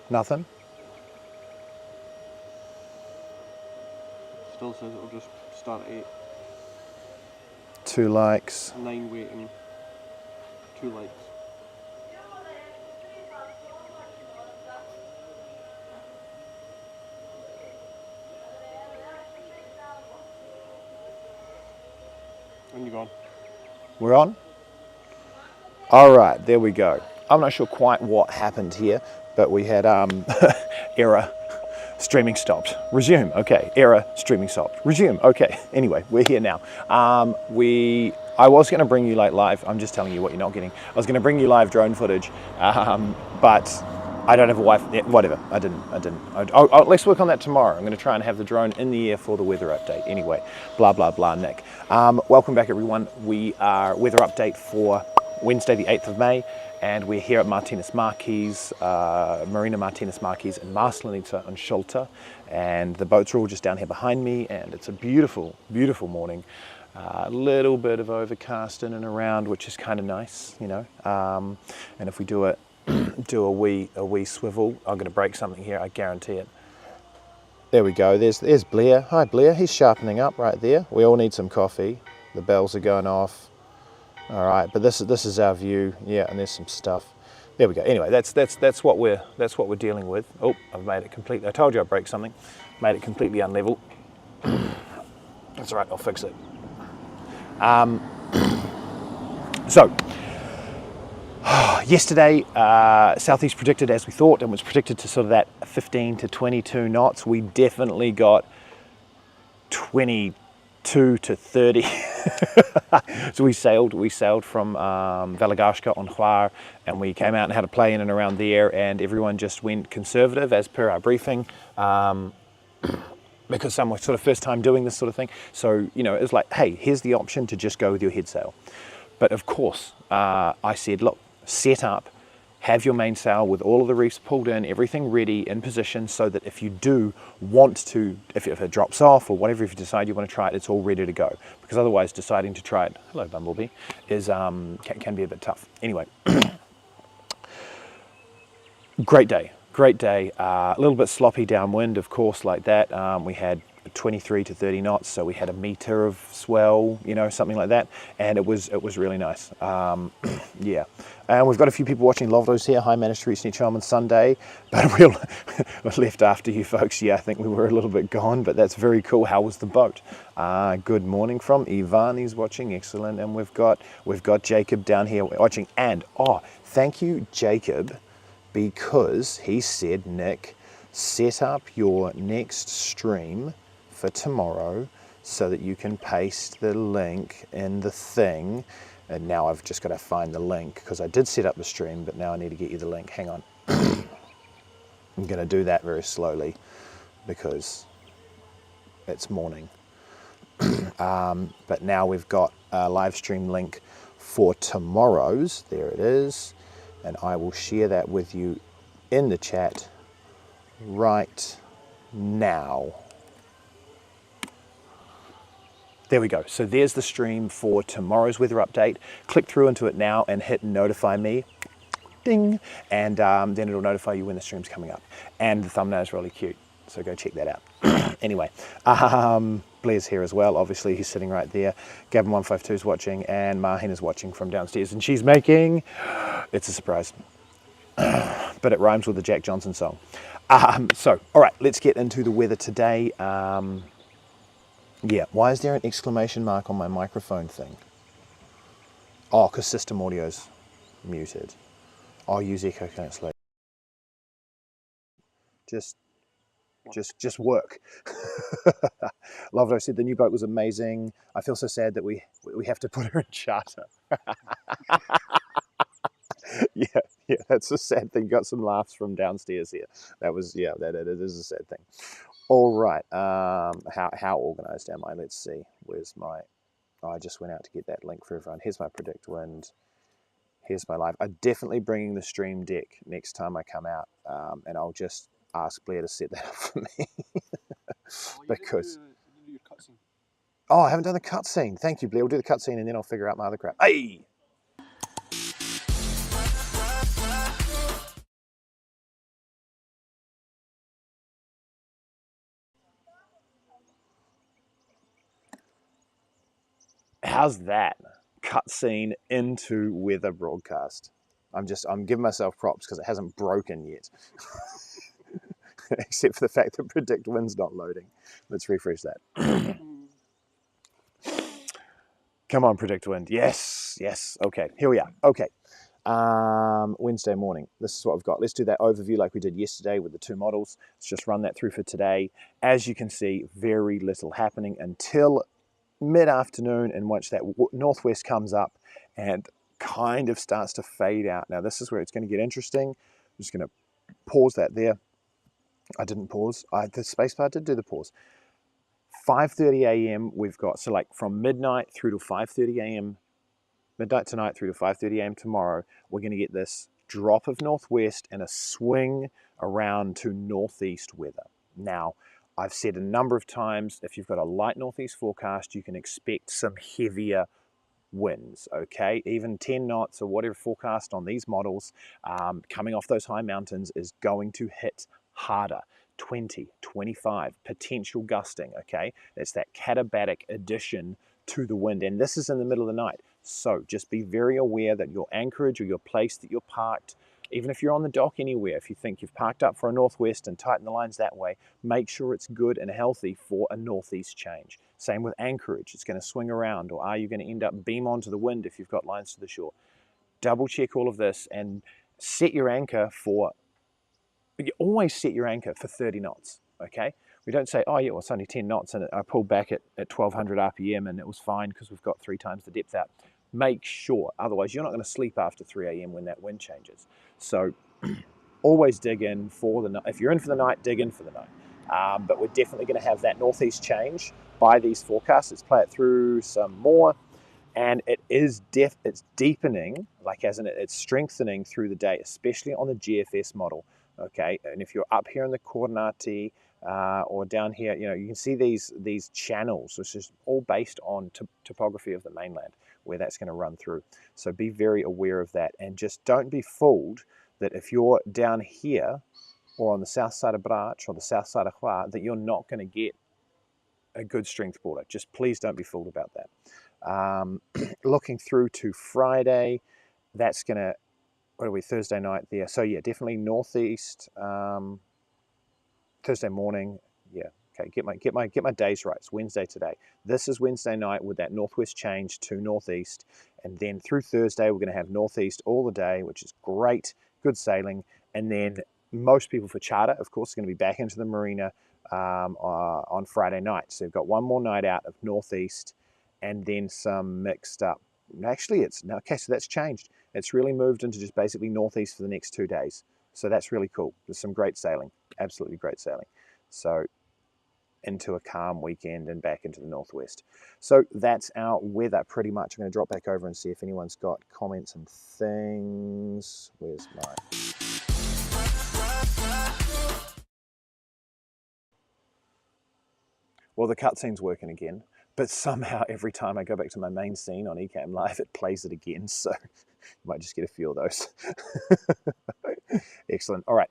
Nothing? Still says it'll just start at 8. 2 likes. 9 waiting. 2 likes. And you're gone. We're on? All right, there we go. I'm not sure quite what happened here, but we had error, streaming stopped. Resume, okay. Error, streaming stopped. Resume, okay. Anyway, we're here now. I was going to bring you like live. I'm just telling you what you're not getting. I was going to bring you live drone footage, but I don't have a Wi-Fi. Yeah, whatever. I didn't. Let's work on that tomorrow. I'm going to try and have the drone in the air for the weather update. Anyway, blah blah blah. Nick, welcome back, everyone. We are weather update for Wednesday, the 8th of May, and we're here at Martinis Marchis, Marina Martinis Marchis in Maslinica on Šolta, and the boats are all just down here behind me, and it's a beautiful, beautiful morning. A little bit of overcast in and around, which is kind of nice, you know. And if we do a wee swivel, I'm going to break something here. I guarantee it. There we go. There's Blair. Hi Blair. He's sharpening up right there. We all need some coffee. The bells are going off. All right, but this is our view. Yeah, and there's some stuff. There we go. Anyway, that's what we're dealing with. Oh, I've made it completely. I told you I'd break something. Made it completely unlevel. That's all right. I'll fix it. So, yesterday, southeast predicted as we thought, and was predicted to sort of that 15 to 22 knots. We definitely got 22 to 30. So we sailed from Valagashka on Hvar, and we came out and had a play in and around there, and everyone just went conservative as per our briefing. Because some were sort of first time doing this sort of thing. So, you know, it was like, hey, here's the option to just go with your head sail. But of course, I said, look, set up, have your mainsail with all of the reefs pulled in, everything ready in position, so that if you do want to, if it drops off or whatever, if you decide you want to try it, it's all ready to go. Because otherwise deciding to try it, hello Bumblebee, is can be a bit tough. Anyway, great day. Great day, a little bit sloppy downwind, of course, like that. We had 23 to 30 knots, so we had a meter of swell, you know, something like that, and it was really nice. Yeah, and we've got a few people watching. Lovdos here. Hi, managed to reach each home on Sunday, but we left after you folks. Yeah, I think we were a little bit gone, but that's very cool. How was the boat? Good morning from Ivan. He's watching. Excellent, and we've got Jacob down here watching. And thank you, Jacob, because he said, Nick, set up your next stream for tomorrow so that you can paste the link in the thing. And now I've just got to find the link, because I did set up the stream, but now I need to get you the link. Hang on. I'm going to do that very slowly because it's morning. But now we've got a live stream link for tomorrow's. There it is. And I will share that with you in the chat right now. There we go. So there's the stream for tomorrow's weather update. Click through into it now and hit notify me. Ding. And then it'll notify you when the stream's coming up. And the thumbnail is really cute, so go check that out. Anyway, Blair's here as well. Obviously, he's sitting right there. Gavin152 is watching, and Marhin is watching from downstairs, and she's making... It's a surprise. But it rhymes with the Jack Johnson song. So, all right, let's get into the weather today. Yeah, why is there an exclamation mark on my microphone thing? Oh, because system audio's muted. I'll use echo cancellation. Just work. Lovdo said the new boat was amazing. I feel so sad that we have to put her in charter. Yeah, that's a sad thing. Got some laughs from downstairs here. That was, yeah, that it is a sad thing. All right, how organized am I? Let's see. Where's my? Oh, I just went out to get that link for everyone. Here's my predict wind. Here's my live. I'm definitely bringing the stream deck next time I come out, and I'll just ask Blair to set that up for me. Because I haven't done the cutscene. Thank you, Blair. We'll do the cutscene and then I'll figure out my other crap. Hey. How's that? Cutscene into weather broadcast. I'm giving myself props because it hasn't broken yet. Except for the fact that predict wind's not loading. Let's refresh that. Come on, predict wind. Yes, yes. Okay, here we are. Okay. Wednesday morning. This is what I've got. Let's do that overview like we did yesterday with the two models. Let's just run that through for today. As you can see, very little happening until mid-afternoon, in which that northwest comes up and kind of starts to fade out. Now, this is where it's going to get interesting. I'm just going to pause that there. I didn't pause. The spacebar did do the pause. 5:30 a.m. we've got, so like from midnight through to 5:30 a.m., midnight tonight through to 5:30 a.m. tomorrow, we're going to get this drop of northwest and a swing around to northeast weather. Now, I've said a number of times, if you've got a light northeast forecast, you can expect some heavier winds, okay? Even 10 knots or whatever forecast on these models coming off those high mountains is going to hit harder. 20, 25, potential gusting, okay? It's that katabatic addition to the wind, and this is in the middle of the night. So just be very aware that your anchorage or your place that you're parked, even if you're on the dock anywhere, if you think you've parked up for a northwest and tighten the lines that way, make sure it's good and healthy for a northeast change. Same with anchorage, it's going to swing around, or are you going to end up beam onto the wind if you've got lines to the shore? Double check all of this and set your anchor for, you always set your anchor for 30 knots, okay? We don't say, oh yeah, well it's only 10 knots and I pulled back at 1200 RPM and it was fine because we've got 3 times the depth out. Make sure, otherwise you're not going to sleep after 3 a.m. when that wind changes. So always dig in for the night. If you're in for the night, dig in for the night. But we're definitely going to have that northeast change by these forecasts. Let's play it through some more. And it is it's deepening, like as in it's strengthening through the day, especially on the GFS model. Okay, and if you're up here in the Coordinati or down here, you know, you can see these channels, which is all based on topography of the mainland, where that's going to run through. So be very aware of that, and just don't be fooled that if you're down here or on the south side of Brach or the south side of Hua, that you're not going to get a good strength border. Just please don't be fooled about that. Looking through to Friday, that's going to, what are we, Thursday night there. So yeah, definitely northeast, Thursday morning, yeah. Okay, get my days right. It's Wednesday today. This is Wednesday night with that northwest change to northeast, and then through Thursday we're going to have northeast all the day, which is great, good sailing. And then most people for charter, of course, are going to be back into the marina on Friday night. So we've got one more night out of northeast, and then some mixed up. Actually, it's okay. So that's changed. It's really moved into just basically northeast for the next 2 days. So that's really cool. There's some great sailing, absolutely great sailing. So into a calm weekend and back into the northwest. So that's our weather pretty much. I'm going to drop back over and see if anyone's got comments and things. Where's mine? Well, the cutscene's working again, but somehow every time I go back to my main scene on Ecamm Live, it plays it again. So you might just get a few of those. Excellent. All right.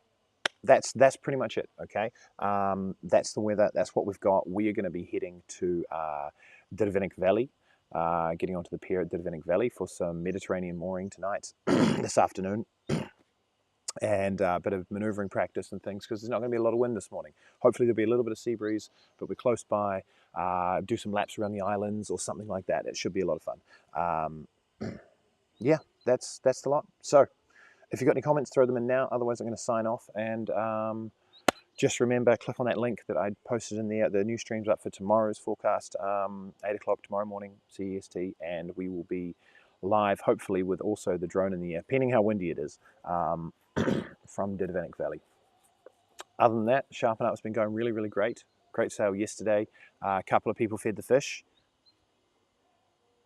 That's pretty much it, okay? That's the weather. That's what we've got. We are going to be heading to Drvenik Valley, getting onto the pier at Drvenik Valley for some Mediterranean mooring tonight, this afternoon, and a bit of manoeuvring practice and things, because there's not going to be a lot of wind this morning. Hopefully there'll be a little bit of sea breeze, but we're close by. Do some laps around the islands or something like that. It should be a lot of fun. Yeah, that's the lot. So if you've got any comments, throw them in now. Otherwise, I'm going to sign off. And just remember, click on that link that I posted in there. The new stream's up for tomorrow's forecast, 8 o'clock tomorrow morning, CEST. And we will be live, hopefully, with also the drone in the air, depending how windy it is, from Drvenik Valley. Other than that, Sharpen Up's been going really, really great. Great sail yesterday. A couple of people fed the fish.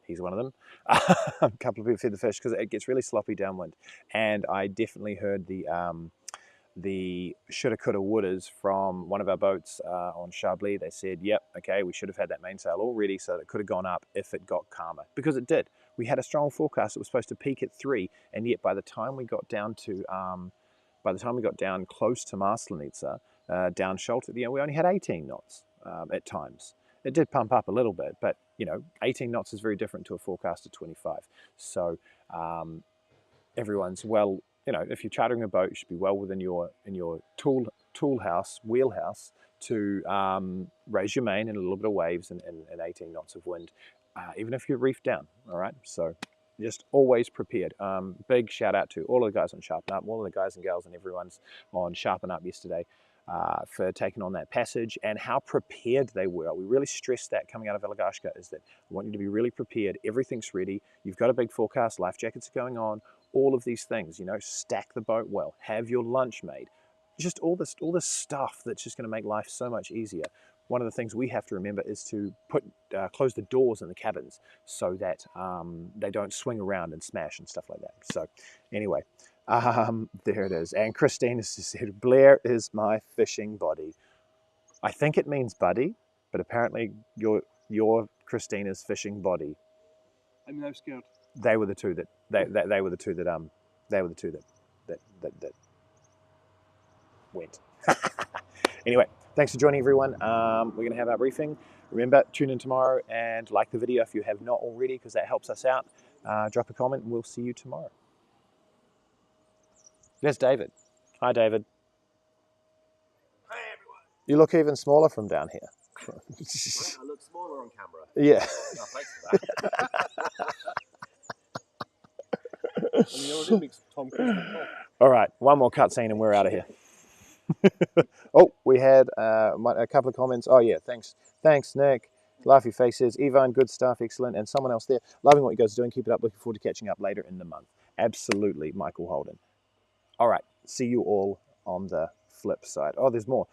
He's one of them. A couple of people fed the fish because it gets really sloppy downwind. And I definitely heard the shoulda, coulda, wouldas from one of our boats on Chablis. They said, yep, okay, we should have had that mainsail already so that it could have gone up if it got calmer. Because it did. We had a strong forecast. It was supposed to peak at 3, and yet by the time we got down to, close to Maslinica, down Šolta, we only had 18 knots at times. It did pump up a little bit, but you know, 18 knots is very different to a forecast of 25. So everyone's well, you know, if you're chartering a boat, you should be well within your wheelhouse to raise your main in a little bit of waves and 18 knots of wind, even if you're reefed down. All right, so just always prepared. Big shout out to all of the guys on Sharpen Up, all of the guys and gals and everyone's on Sharpen Up yesterday for taking on that passage and how prepared they were. We really stressed that coming out of Alagashka is that I want you to be really prepared. Everything's ready. You've got a big forecast. Life jackets are going on. All of these things, you know, stack the boat well. Have your lunch made. Just all this stuff that's just going to make life so much easier. One of the things we have to remember is to close the doors in the cabins so that they don't swing around and smash and stuff like that. So anyway, there it is. And Christine has just said, Blair is my fishing body. I think it means buddy, but apparently your Christina's fishing body. I mean, I'm scared. They were the two that they were the two that went. Anyway, thanks for joining everyone. We're going to have our briefing. Remember, tune in tomorrow and like the video if you have not already, because that helps us out. Drop a comment and we'll see you tomorrow. There's David. Hi, David. Hi, everyone. You look even smaller from down here. I look smaller on camera. Yeah. Oh, thanks for that. I mean, it already makes Tom Cruise look tall. All right, one more cutscene and we're out of here. Oh, we had a couple of comments. Oh yeah, thanks, Nick. Laughy faces, Ivan, good stuff, excellent, and someone else there, loving what you guys are doing. Keep it up. Looking forward to catching up later in the month. Absolutely, Michael Holden. All right, see you all on the flip side. Oh, there's more.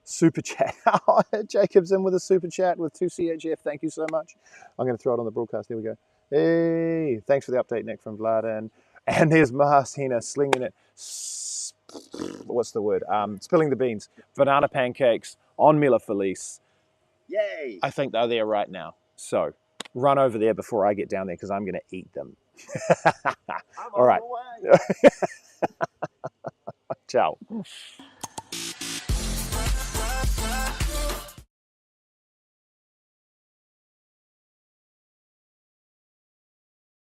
Super chat. Jacob's in with a super chat with 2 CHF. Thank you so much. I'm going to throw it on the broadcast. There we go. Hey, thanks for the update, Nick from Vlad. And there's Martina slinging it. What's the word? Spilling the beans. Banana pancakes on Mila Felice. Yay! I think they're there right now. So run over there before I get down there because I'm going to eat them. I'm All right. on the way.